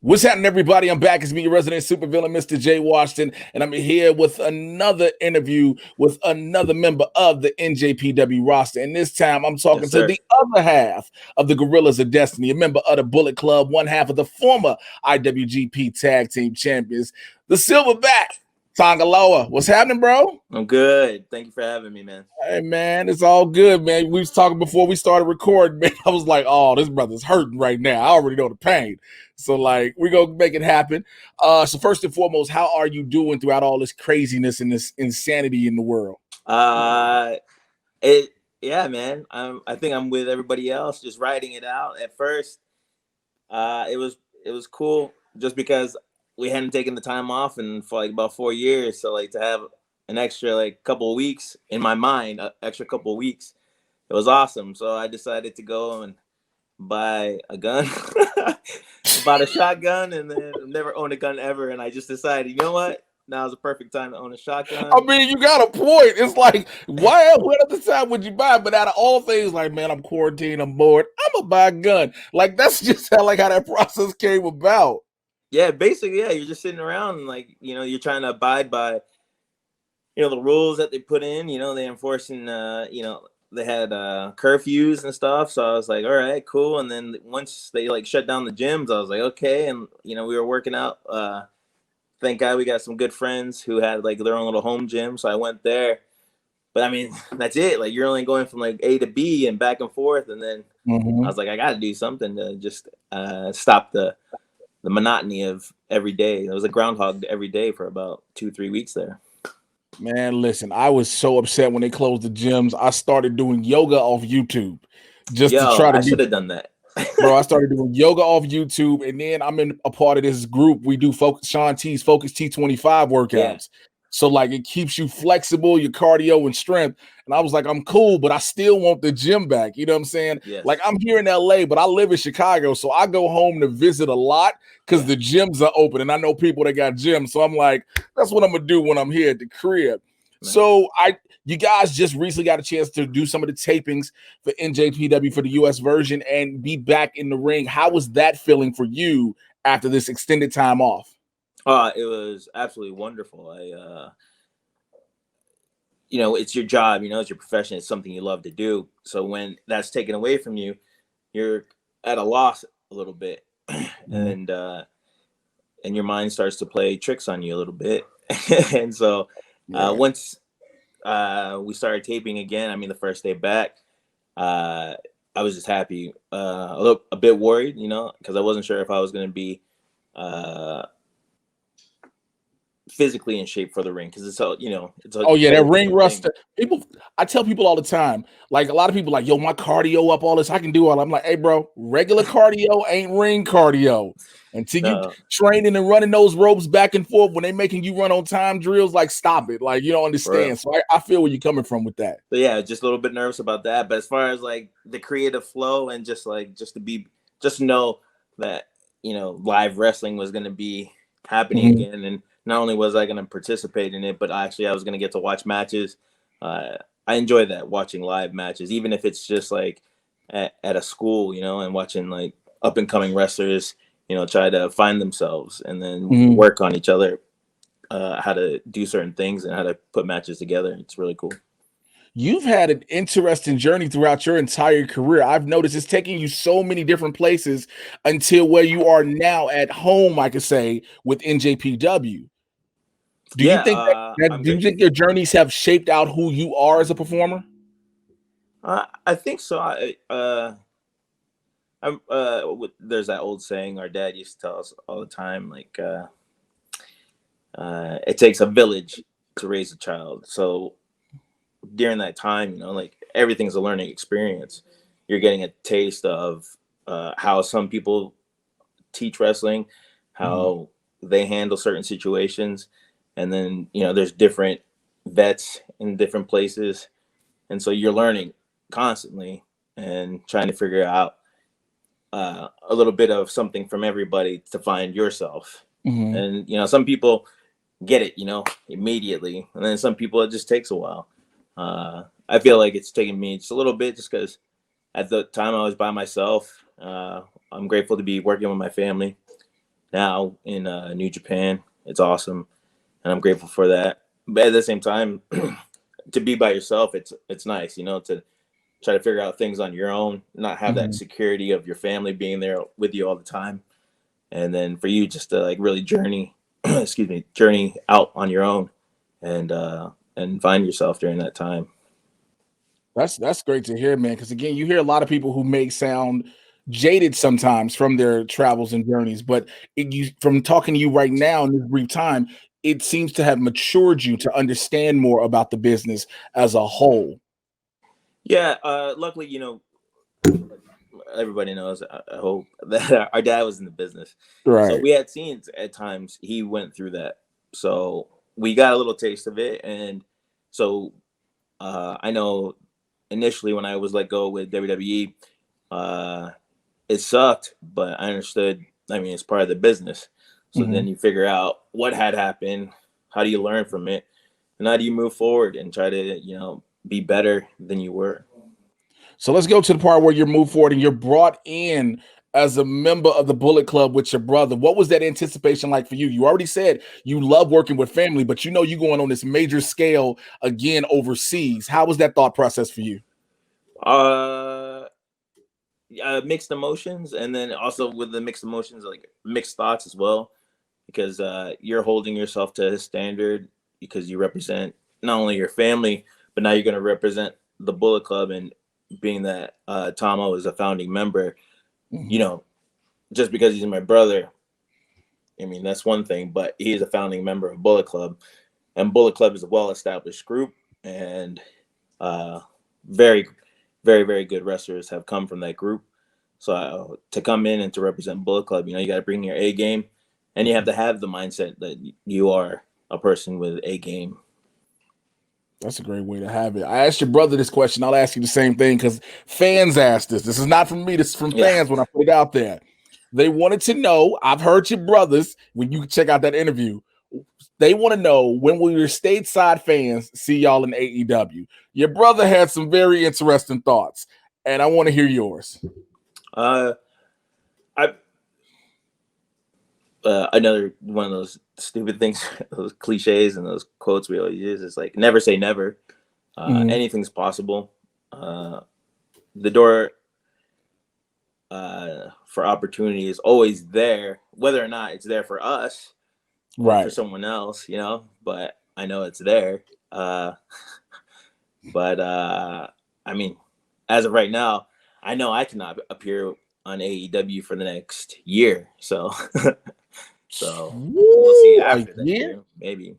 What's happening, everybody? I'm back. It's me, your resident supervillain, Mr. J. Washington, and I'm here with another interview with another member of the NJPW roster. And this time, I'm talking Yes, to sir. the other half of the Guerrillas of Destiny, a member of the Bullet Club, one half of the former IWGP Tag Team Champions, the Silverback, Tanga Loa. What's happening, bro? I'm good. Thank you for having me, man. Hey man, it's all good, man. We was talking before we started recording, man. I was like, "Oh, this brother's hurting right now. I already know the pain." So, like, we gonna make it happen. So first and foremost, how are you doing throughout all this craziness and this insanity in the world? Uh, it yeah, man. I think I'm with everybody else, just writing it out. At first, it was cool just because we hadn't taken the time off in for like about 4 years. So like to have an extra like couple of weeks in my mind, extra couple of weeks, it was awesome. So I decided to go and buy a gun. Bought a shotgun, and then I've never owned a gun ever. And I just decided, you know what? Now's the perfect time to own a I shotgun. mean, you got a point. It's like, why? What other time would you buy? But out of all things, like, man, I'm quarantined, I'm bored. I'm gonna buy a gun. Like, that's just how that process came about. Yeah, basically, yeah. You're just sitting around and like, you're trying to abide by, the rules that they put in. They enforcing, they had curfews and stuff. So I was like, all right, cool. And then once they like shut down the gyms, I was like, okay. And we were working out. Thank God we got some good friends who had like their own little home gym. So I went there. But I mean, that's it. Like you're only going from like A to B and back and forth. And then I was like, I got to do something to just stop the monotony of every day. It was a groundhog every day for about 2-3 weeks there. Man, listen, I was so upset when they closed the gyms. I started doing yoga off YouTube just to Yo, try to I be, should have done that. bro. I started doing yoga off YouTube, and then I'm in a part of this group. We do Sean T's Focus T25 Yeah. workouts. So like it keeps you flexible, your cardio and strength. And I was like, I'm cool, but I still want the gym back. You know what I'm saying? Yes. Like I'm here in LA, but I live in Chicago. So I go home to visit a lot because Yeah. the gyms are open. And I know people that got gyms. So I'm like, that's what I'm gonna do when I'm here at the crib. Man. So you guys just recently got a chance to do some of the tapings for NJPW for the US version and be back in the ring. How was that feeling for you after this extended time off? It was absolutely wonderful. It's your job, it's your profession, it's something you love to do. So when that's taken away from you, you're at a loss a little bit. And your mind starts to play tricks on you a little bit. And so once we started taping again, I mean, the first day back, I was just happy, a bit worried, because I wasn't sure if I was going to be physically in shape for the ring, because it's all that ring rust. I tell people all the time, like a lot of people like, yo, my cardio up all this, I can do all. I'm like, hey, bro, regular cardio ain't ring cardio. Until you training and running those ropes back and forth when they making you run on time drills, like stop it. Like you don't understand. So I feel where you're coming from with that. So yeah, just a little bit nervous about that. But as far as like the creative flow and just to know that live wrestling was going to be happening again, and not only was I going to participate in it, but actually I was going to get to watch matches. I enjoy that, watching live matches, even if it's just like at a school, and watching like up and coming wrestlers, try to find themselves and then work on each other, how to do certain things and how to put matches together. It's really cool. You've had an interesting journey throughout your entire career. I've noticed it's taking you so many different places until where you are now at home, I could say, with NJPW. Do you think do you think your journeys have shaped out who you are as a performer? I think so. There's that old saying our dad used to tell us all the time, like it takes a village to raise a child. So during that time, like everything's a learning experience. You're getting a taste of how some people teach wrestling, how they handle certain situations, and then there's different vets in different places, and so you're learning constantly and trying to figure out a little bit of something from everybody to find yourself. And some people get it immediately, and then some people it just takes a while. I feel like it's taken me just a little bit, just because at the time I was by myself. I'm grateful to be working with my family, now in New Japan. It's awesome, and I'm grateful for that. But at the same time, to be by yourself, it's nice, you know, to try to figure out things on your own, not have that Mhm. security of your family being there with you all the time, and then for you just to like really journey, excuse me, journey out on your own, and find yourself during that time. That's great to hear, man. Because again, you hear a lot of people who may sound jaded sometimes from their travels and journeys, but from talking to you right now in this brief time, it seems to have matured you to understand more about the business as a whole. Yeah, luckily, you know, everybody knows, I hope, that our dad was in the business. So Right. we had scenes at times he went through that. So we got a little taste of it. And so I know initially when I was let go with WWE, uh, it sucked, but I understood. I mean, it's part of the business. So then Mhm. you figure out what had happened, how do you learn from it, and how do you move forward and try to, you know, be better than you were. So let's go to the part where you're moved forward and you're brought in as a member of the Bullet Club with your brother. What was that anticipation like for you? You already said you love working with family, but you know you going on this major scale again overseas. How was that thought process for you? Uh, Mixed emotions, and then also with the mixed emotions, like mixed thoughts as well, because you're holding yourself to a standard because you represent not only your family, but now you're going to represent the Bullet Club, and being that Tomo is a founding member, you Mhm. know, just because he's my brother, I mean that's one thing, but he is a founding member of Bullet Club, and Bullet Club is a well-established group, and uh, very, very good wrestlers have come from that group. So to come in and to represent Bullet Club, you know, you got to bring your A game, and you have to have the mindset that you are a person with a game. That's a great way to have it. I asked your brother this question. I'll ask you the same thing because fans asked this. This is not from me. This is from Yeah. fans when I put it out there. They wanted to know. I've heard your brothers when you check out that interview. They want to know when will your stateside fans see y'all in AEW? Your brother had some very interesting thoughts, and I want to hear yours. Uh, I Another one of those stupid things, those cliches and those quotes we always use is like never say never. Mhm. Anything's possible. Uh, the door for opportunity is always there, whether or not it's there for us or for Right. someone else, you know. But I know it's there. Uh, but I mean, as of right now, I know I cannot appear on AEW for the next year. So, so we'll see Woo, a after that year? year, maybe.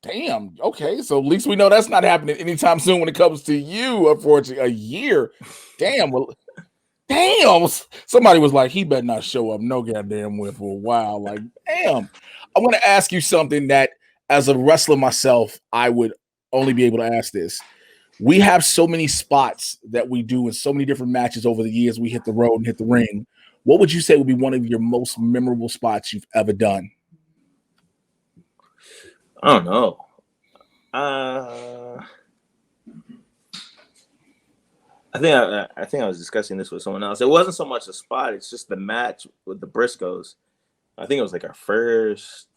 Damn. Okay, so at least we know that's not happening anytime soon when it comes to you. Unfortunately, a year. Damn. Well, damn. Somebody was like, he better not show up no goddamn way for a while. Like, damn. I want to ask you something that, as a wrestler myself, I would only be able to ask this. We have so many spots that we do in so many different matches over the years. We hit the road and hit the ring. What would you say would be one of your most memorable spots you've ever done? I don't know. Uh, I think I was discussing this with someone else. It wasn't so much the spot; it's just the match with the Briscoes. I think it was like our first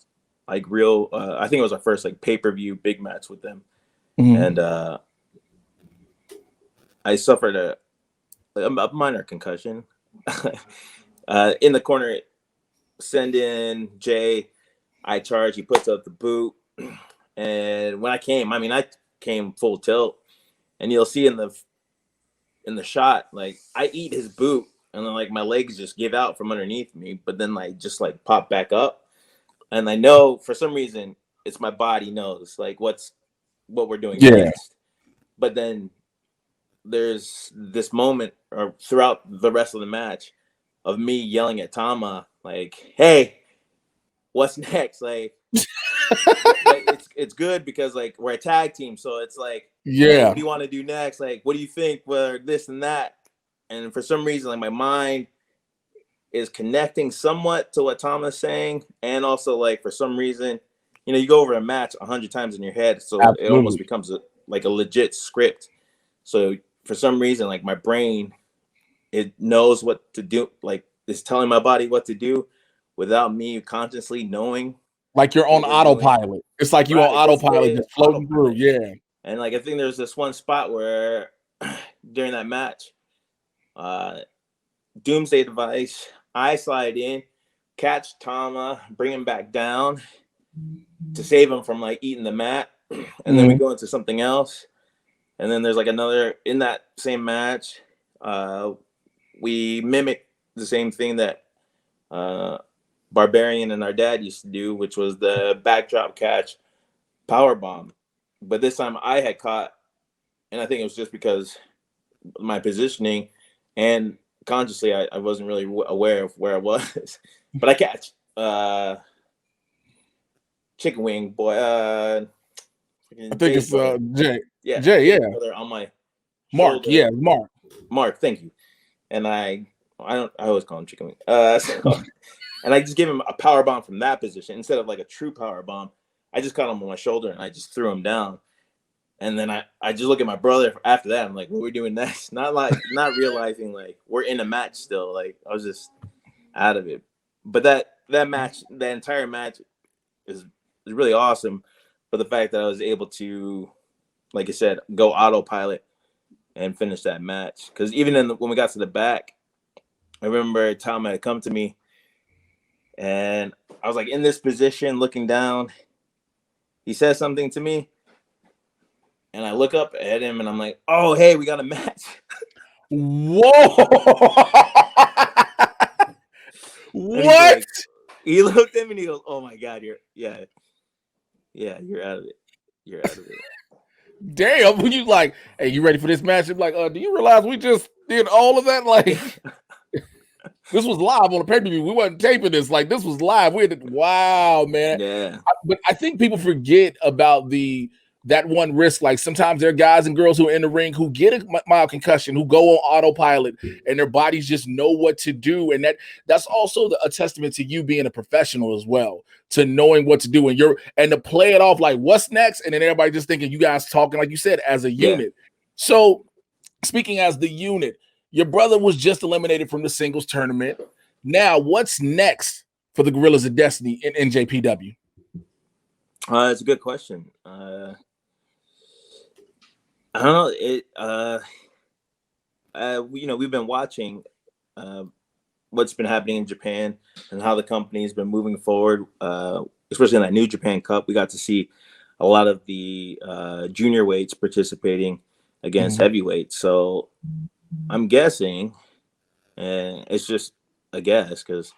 like real. I think it was our first like pay-per-view big match with them, and Mhm. I suffered a minor concussion. In the corner, send in Jay. I charge. He puts up the boot, and when I came, I mean, I came full tilt, and you'll see in the shot, like I eat his boot, and then like my legs just give out from underneath me, but then like just like pop back up, and I know for some reason it's my body knows like what we're doing Yeah. next, but then there's this moment or throughout the rest of the match of me yelling at Tama like, "Hey, what's next?" Like, but it's good because like we're a tag team, so it's like, "Hey, what Yeah. do you want to do next? Like, what do you think? Where this and that?" And for some reason, like my mind is connecting somewhat to what Tama's saying, and also like for some reason, you know, you go over a match 100 times in your head, so it almost Absolutely. becomes like a legit script. So for some reason, like my brain, it knows what to do, like it's telling my body what to do, without me consciously knowing like you're on what we're doing. autopilot. It's like you on Right, autopilot, just floating through. autopilot. Yeah. And like I think there's this one spot where during that match, Doomsday Device, I slide in, catch Tama, bring him back down to save him from like eating the mat, and then we go into something else. And then there's like another in that same match. We mimic the same thing that Barbarian and our dad used to do, which was the backdrop catch power bomb. But this time I had caught, and I think it was just because of my positioning and consciously I wasn't really aware of where I was. But I catch chicken wing boy. I think it's Jay. Yeah, Jay, yeah. On my Mark, shoulder. yeah, Mark. Mark, thank you. And I always call him chicken wing. And I just gave him a power bomb from that position instead of like a true power bomb. I just caught him on my shoulder and I just threw him down. And then I just look at my brother after that. I'm like, what are we doing next? Not realizing like we're in a match still. Like I was just out of it. But that match, that entire match is really awesome for the fact that I was able to, like I said, go autopilot and finish that match. Because even when we got to the back, I remember Tom had come to me and I was like in this position looking down. He says something to me and I look up at him and I'm like, oh, hey, we got a match. Whoa. What? He looked at me and he goes, oh my God, you're out of it. You're out of it. Damn, when you like, hey, you ready for this match? I'm like, do you realize we just did all of that? Like, this was live on a pay-per-view. We wasn't taping this. Like, this was live. Wow, man. Yeah. But I think people forget about that one risk. Like sometimes there are guys and girls who are in the ring who get a mild concussion, who go on autopilot, and their bodies just know what to do. And that's also a testament to you being a professional as well, to knowing what to do and to play it off like what's next, and then everybody just thinking you guys talking like you said as a unit. So speaking as the unit, your brother was just eliminated from the singles tournament. Now, what's next for the Guerrillas of Destiny in NJPW? It's a good question. I don't know. We've been watching what's been happening in Japan and how the company has been moving forward, especially in that New Japan Cup. We got to see a lot of the junior weights participating against heavyweights. So I'm guessing, and it's just a guess because,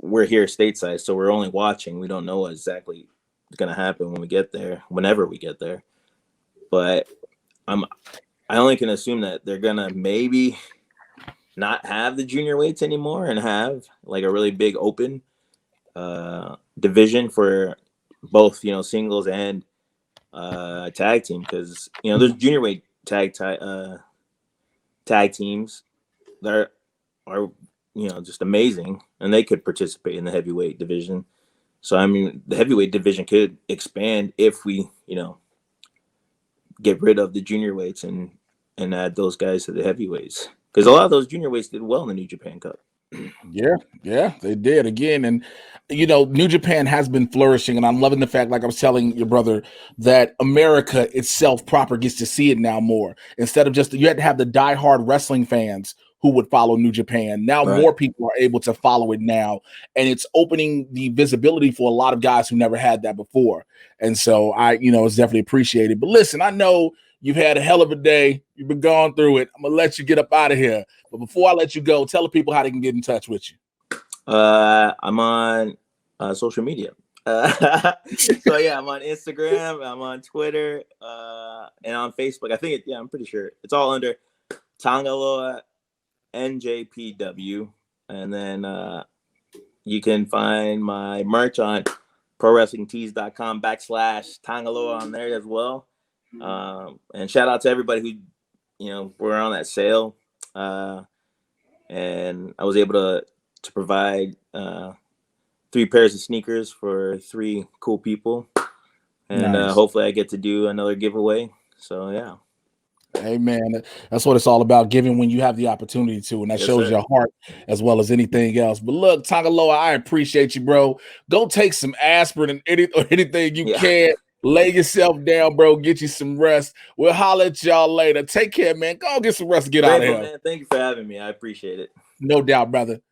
we're here stateside, so we're only watching. We don't know what exactly is going to happen whenever we get there. But I only can assume that they're gonna maybe not have the junior weights anymore and have like a really big open division for both singles and tag team, because there's junior weight tag teams that are just amazing, and they could participate in the heavyweight division. So I mean, the heavyweight division could expand if we get rid of the junior weights and add those guys to the heavyweights, because a lot of those junior weights did well in the New Japan Cup. Yeah, they did again. And New Japan has been flourishing, and I'm loving the fact, like I was telling your brother, that America itself proper gets to see it now more. Instead of just, you had to have the diehard wrestling fans who would follow New Japan. Now more people are able to follow it now, and it's opening the visibility for a lot of guys who never had that before. And so it's definitely appreciated. But listen, I know you've had a hell of a day. You've been going through it. I'm gonna let you get up out of here. But before I let you go, tell the people how they can get in touch with you. I'm on social media. So yeah, I'm on Instagram, I'm on Twitter, and on Facebook. I think I'm pretty sure it's all under Tanga Loa NJPW. And then you can find my merch on prowrestlingtees.com/Tanga Loa on there as well. And shout out to everybody who were on that sale. And I was able to provide 3 pairs of sneakers for 3 cool people, and hopefully I get to do another giveaway. So yeah. Hey man, that's what it's all about, giving when you have the opportunity to, and that shows your heart as well as anything else. But look, Tanga Loa, I appreciate you, bro. Go take some aspirin and anything you can. Lay yourself down, bro. Get you some rest. We'll holler at y'all later. Take care, man. Go get some rest and get out of here. Man. Thank you for having me. I appreciate it. No doubt, brother.